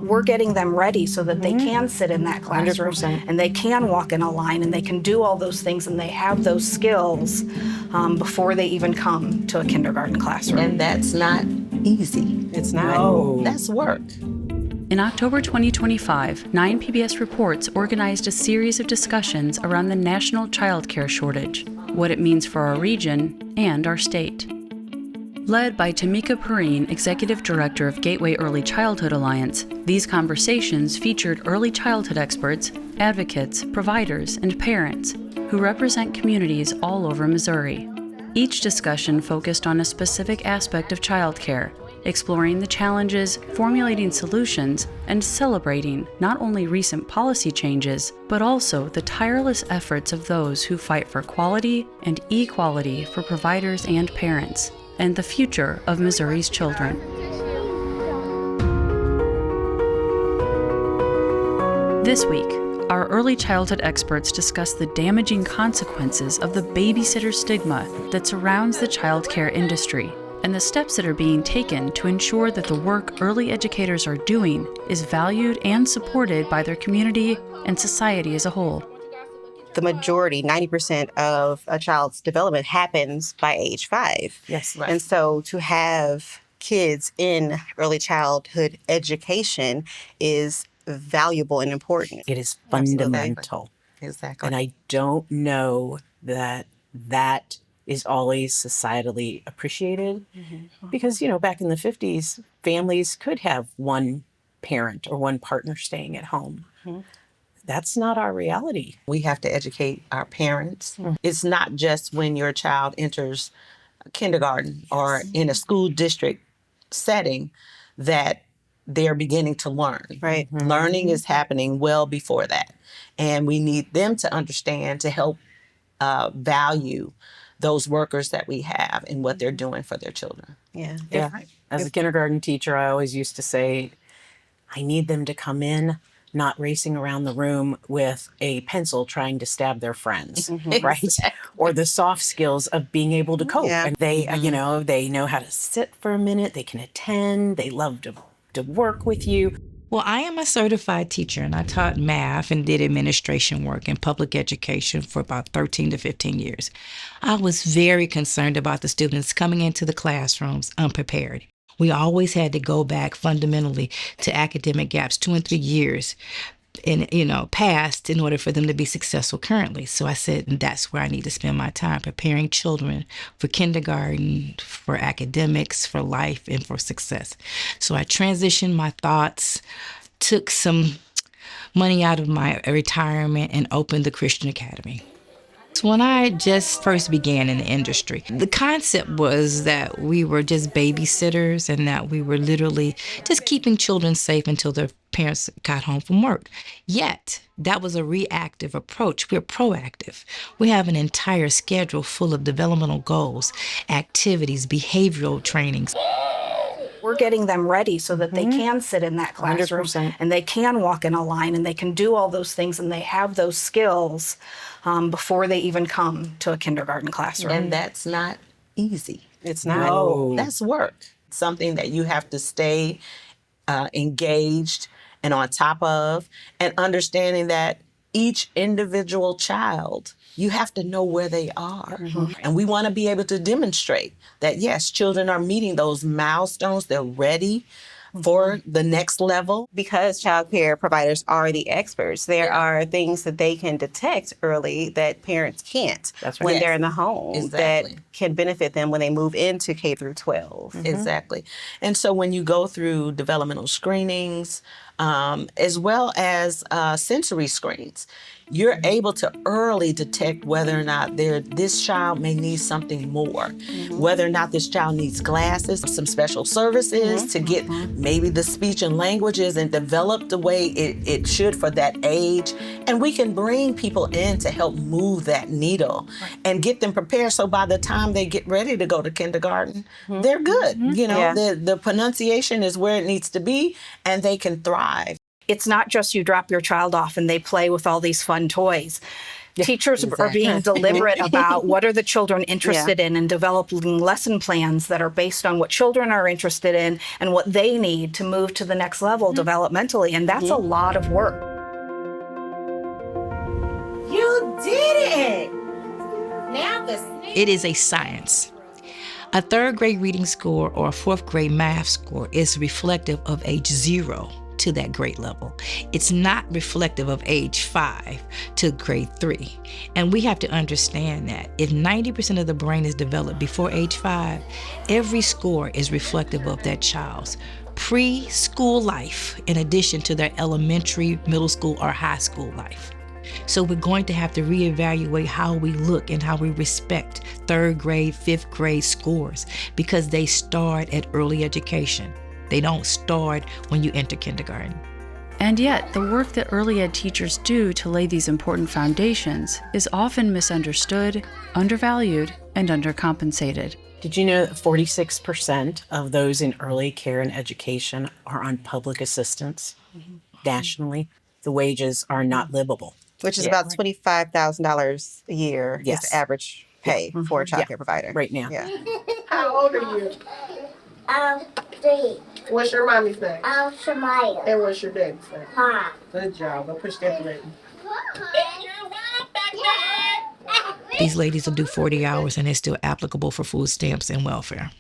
we're getting them ready so that they can sit in that classroom 100%. and they can walk in a line and they can do all those things and they have those skills before they even come to a kindergarten classroom. And that's not easy. It's not. No. That's work. In October 2025, 9 PBS Reports organized a series of discussions around the national childcare shortage, what it means for our region and our state. Led by Tamyka Perine, Executive Director of Gateway Early Childhood Alliance, these conversations featured early childhood experts, advocates, providers, and parents who represent communities all over Missouri. Each discussion focused on a specific aspect of childcare, exploring the challenges, formulating solutions, and celebrating not only recent policy changes, but also the tireless efforts of those who fight for quality and equality for providers and parents, and the future of Missouri's children. This week, our early childhood experts discuss the damaging consequences of the babysitter stigma that surrounds the childcare industry, and the steps that are being taken to ensure that the work early educators are doing is valued and supported by their community and society as a whole. The majority, 90% of a child's development happens by age 5. Yes. Right. And so to have kids in early childhood education is valuable and important. It is fundamental. Exactly. And I don't know that that is always societally appreciated because, back in the 50s, families could have one parent or one partner staying at home. That's not our reality. We have to educate our parents. It's not just when your child enters kindergarten or in a school district setting that they're beginning to learn. Right. Learning is happening well before that. And we need them to understand to help value those workers that we have and what they're doing for their children. Yeah. As a kindergarten teacher, I always used to say, I need them to come in not racing around the room with a pencil trying to stab their friends, right? Or the soft skills of being able to cope. Yeah. And they, they know how to sit for a minute, they can attend, they love to work with you. Well, I am a certified teacher, and I taught math and did administration work in public education for about 13 to 15 years. I was very concerned about the students coming into the classrooms unprepared. We always had to go back fundamentally to academic gaps 2 and 3 years past in order for them to be successful currently. So I said, that's where I need to spend my time, preparing children for kindergarten, for academics, for life, and for success. So I transitioned my thoughts, took some money out of my retirement, and opened the Christian Academy. When I just first began in the industry, the concept was that we were just babysitters and that we were literally just keeping children safe until their parents got home from work. Yet, that was a reactive approach. We're proactive. We have an entire schedule full of developmental goals, activities, behavioral trainings. We're getting them ready so that they can sit in that classroom 100%. and they can walk in a line and they can do all those things and they have those skills before they even come to a kindergarten classroom. And that's not easy. It's not. No, that's work. Something that you have to stay engaged and on top of, and understanding that each individual child, you have to know where they are. And we want to be able to demonstrate that, yes, children are meeting those milestones. They're ready for the next level. Because child care providers are the experts, there are things that they can detect early that parents can't That's right. when Yes. they're in the home Exactly. that can benefit them when they move into K through 12. Exactly. And so when you go through developmental screenings, as well as sensory screens, you're able to early detect whether or not this child may need something more, whether or not this child needs glasses, some special services to get maybe the speech and languages and develop the way it should for that age. And we can bring people in to help move that needle and get them prepared so by the time they get ready to go to kindergarten, they're good. The pronunciation is where it needs to be and they can thrive. It's not just you drop your child off and they play with all these fun toys. Teachers are being deliberate about what are the children interested in and developing lesson plans that are based on what children are interested in and what they need to move to the next level developmentally. And that's a lot of work. You did it! It is a science. A third grade reading score or a fourth grade math score is reflective of age 0 to that grade level. It's not reflective of age 5 to grade 3. And we have to understand that if 90% of the brain is developed before age 5, every score is reflective of that child's preschool life in addition to their elementary, middle school, or high school life. So we're going to have to reevaluate how we look and how we respect third grade, fifth grade scores because they start at early education. They don't start when you enter kindergarten. And yet, the work that early ed teachers do to lay these important foundations is often misunderstood, undervalued, and undercompensated. Did you know that 46% of those in early care and education are on public assistance nationally? The wages are not livable. Which is about $25,000 a year is the average pay for a child care provider. Right now. Yeah. How old are you? 3. What's your mommy's name? Shamaya. And what's your daddy's name? Mom. Good job. Go push that button. These ladies will do 40 hours and they're still applicable for food stamps and welfare.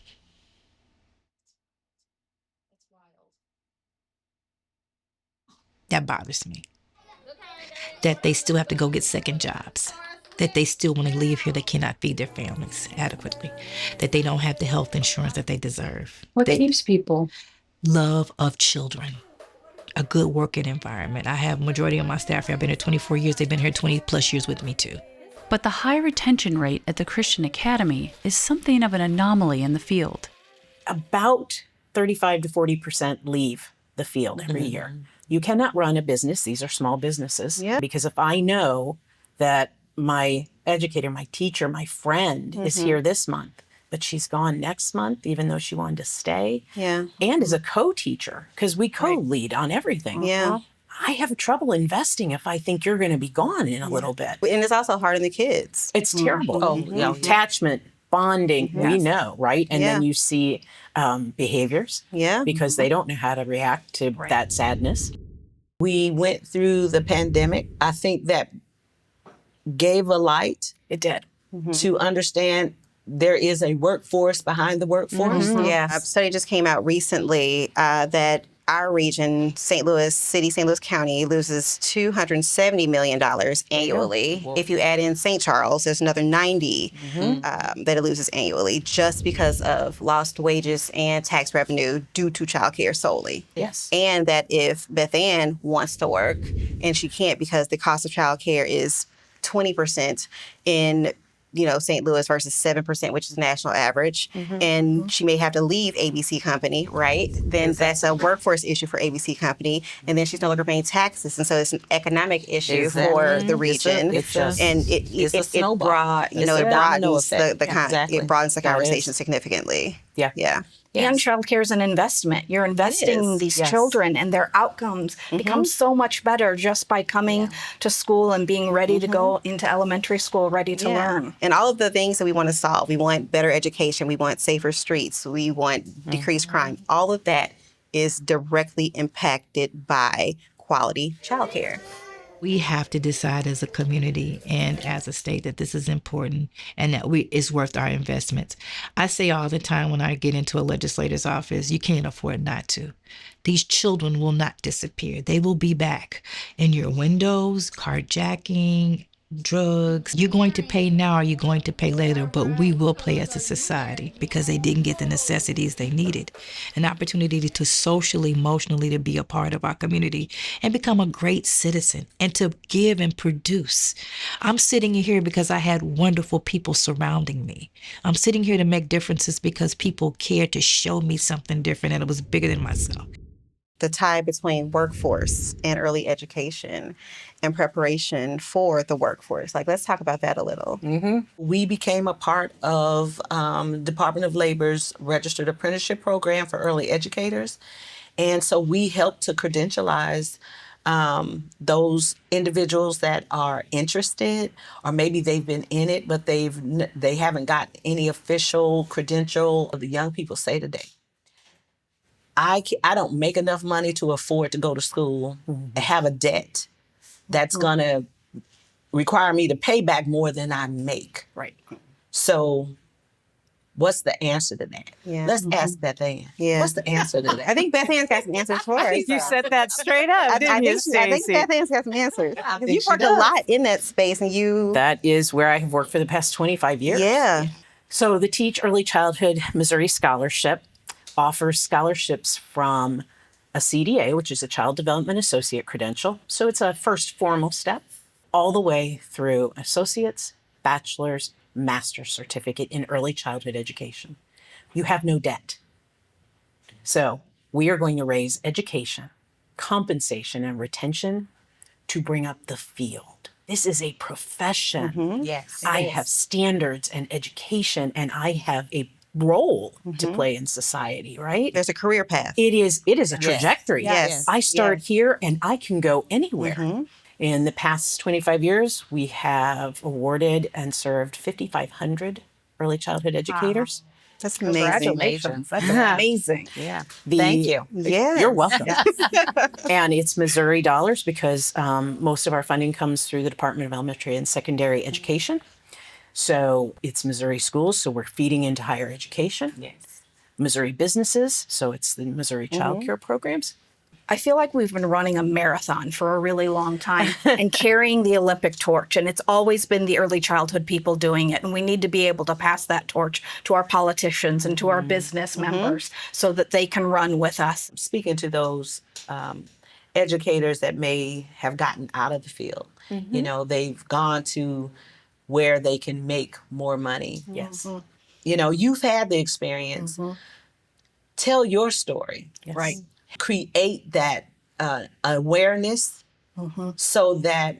That bothers me. That they still have to go get second jobs. That they still, when they leave here, they cannot feed their families adequately. That they don't have the health insurance that they deserve. What keeps people? Love of children. A good working environment. I have majority of my staff here. I've been here 24 years. They've been here 20 plus years with me too. But the high retention rate at the Christian Academy is something of an anomaly in the field. About 35 to 40% leave the field every year. You cannot run a business. These are small businesses. Yeah. Because if I know that my educator, my teacher, my friend is here this month, but she's gone next month, even though she wanted to stay. Yeah. And as a co-teacher, because we co-lead on everything. Yeah. I have trouble investing if I think you're going to be gone in a little bit. And it's also hard on the kids. It's terrible. Oh, yeah. Attachment, bonding, we know, right? And then you see behaviors Yeah. because they don't know how to react to that sadness. We went through the pandemic. I think that gave a light It did. to understand there is a workforce behind the workforce. Yeah. A study just came out recently that our region, St. Louis City, St. Louis County, loses $270 million annually. If you add in St. Charles, there's another 90 that it loses annually just because of lost wages and tax revenue due to childcare solely. Yes. And that if Beth Ann wants to work and she can't because the cost of childcare is 20% in St. Louis versus 7%, which is the national average, and she may have to leave ABC Company, right? Then that's a workforce issue for ABC Company, and then she's no longer paying taxes, and so it's an economic issue for the region. It's a snowball. It broadens Exactly. it broadens the conversation significantly. Yeah. Yeah. And childcare is an investment. You're investing in these children, and their outcomes become so much better just by coming to school and being ready to go into elementary school, ready to learn. And all of the things that we want to solve. We want better education. We want safer streets. We want decreased crime. All of that is directly impacted by quality childcare. We have to decide as a community and as a state that this is important and that it's worth our investments. I say all the time when I get into a legislator's office, you can't afford not to. These children will not disappear. They will be back in your windows, carjacking, drugs. You're going to pay now or you're going to pay later, but we will pay as a society because they didn't get the necessities they needed. An opportunity to socially, emotionally, to be a part of our community and become a great citizen and to give and produce. I'm sitting here because I had wonderful people surrounding me. I'm sitting here to make differences because people cared to show me something different and it was bigger than myself. The tie between workforce and early education and preparation for the workforce. Let's talk about that a little. We became a part of Department of Labor's Registered Apprenticeship Program for early educators. And so we helped to credentialize those individuals that are interested, or maybe they've been in it, but they haven't got any official credential. The young people say today, I don't make enough money to afford to go to school and have a debt that's going to require me to pay back more than I make. Right. So what's the answer to that? Yeah. Let's ask Beth Ann. Yeah. What's the answer to that? I think Beth Ann's got some answers for us. I think you said that straight up, I didn't you, think Stacey? Beth Ann's got some answers. think You've she worked a does. lot in that space, and you. That is where I have worked for the past 25 years. Yeah. So the Teach Early Childhood Missouri Scholarship offers scholarships from a CDA, which is a Child Development Associate credential. So it's a first formal step, all the way through associates, bachelor's, master's certificate in early childhood education. You have no debt. So we are going to raise education, compensation, and retention to bring up the field. This is a profession. Yes. I have standards and education, and I have a role to play in society, right? There's a career path. It is a trajectory. Yes. I start here and I can go anywhere. In the past 25 years, we have awarded and served 5,500 early childhood educators. That's amazing. Congratulations. That's amazing. Yeah. The- Thank you. Yes. You're welcome. And it's Missouri dollars because most of our funding comes through the Department of Elementary and Secondary Education. So it's Missouri schools, so we're feeding into higher education. Yes. Missouri businesses, so it's the Missouri child care programs. I feel like we've been running a marathon for a really long time and carrying the Olympic torch. And it's always been the early childhood people doing it. And we need to be able to pass that torch to our politicians and to our business members so that they can run with us. Speaking to those educators that may have gotten out of the field, you know, they've gone to where they can make more money. Yes. You know, you've had the experience. Tell your story. Yes. Right. Create that awareness so that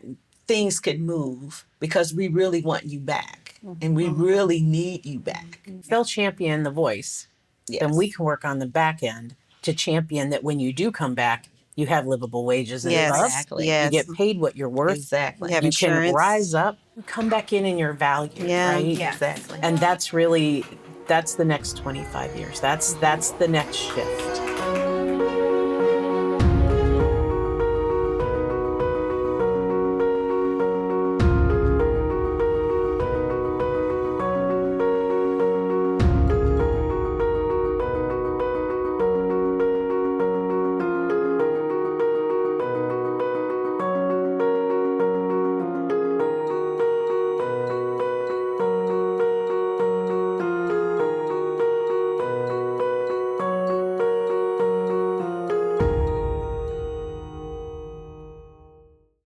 things could move, because we really want you back and we really need you back. If they'll champion the voice, then we can work on the back end to champion that when you do come back, you have livable wages and Yes. stuff. Exactly. Yes. You get paid what you're worth. Exactly. You have You insurance. can rise up, come back in your value, Yeah. right? Yeah. Exactly. And that's the next 25 years. That's the next shift.